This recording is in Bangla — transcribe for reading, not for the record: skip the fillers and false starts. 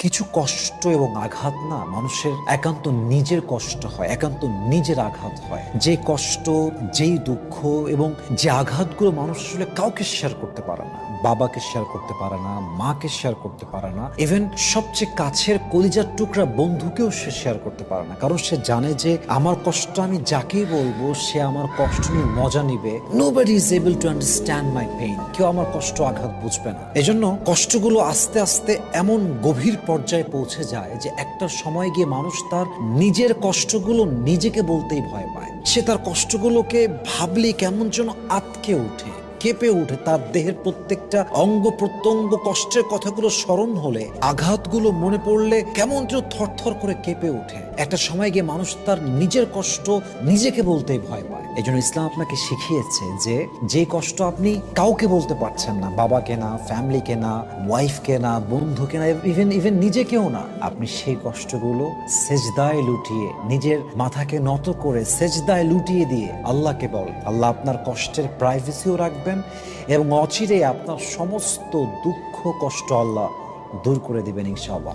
কিছু কষ্ট এবং আঘাত না মানুষের একান্ত নিজের কষ্ট হয়, একান্ত নিজের আঘাত হয়। যে কষ্ট, যেই দুঃখ এবং যে আঘাতগুলো মানুষ আসলে কাউকে শেয়ার করতে পারে না। বাবাকে শেয়ার করতে পারে না, মাকে শেয়ার করতে পারে না, ইভেন সবচেয়ে কাছের কলিজার টুকরা বন্ধুকেও সে শেয়ার করতে পারে না, কারণ সে জানে যে আমার কষ্ট আমি যাকেই বলবো সে আমার কষ্ট নিয়ে মজা নিবে। Nobody is able to understand my pain. কেউ আমার কষ্ট আঘাত বুঝবে না। এজন্য কষ্টগুলো আস্তে আস্তে এমন গভীর পর্যায়ে পৌঁছে যায় যে একটা সময় গিয়ে মানুষ তার নিজের কষ্টগুলো নিজেকে বলতেই ভয় পায়। সে তার কষ্টগুলোকে ভাবলে কেমন যেন আটকে ওঠে, কেঁপে ওঠে। তার দেহের প্রত্যেকটা অঙ্গ প্রত্যঙ্গ কষ্টের কথাগুলো স্মরণ হলে, আঘাতগুলো মনে পড়লে কেমন যেন থরথর করে কেঁপে ওঠে। একটা সময় গিয়ে মানুষ তার নিজের কষ্ট নিজেকে বলতেই ভয় পায়। এই জন্য ইসলাম আপনাকে শিখিয়েছে যে কষ্ট আপনি কাউকে বলতে পারছেন না, বাবাকে না, ফ্যামিলিকে না, ওয়াইফকে না, বন্ধুকে না, ইভেন নিজেকেও না, আপনি সেই কষ্টগুলো সেজদায় লুটিয়ে, নিজের মাথাকে নত করে সেজদায় লুটিয়ে দিয়ে আল্লাহকে বল। আল্লাহ আপনার কষ্টের প্রাইভেসিও রাখবেন এবং অচিরেই আপনার সমস্ত দুঃখ কষ্ট আল্লাহ দূর করে দিবেন ইনশাআল্লাহ।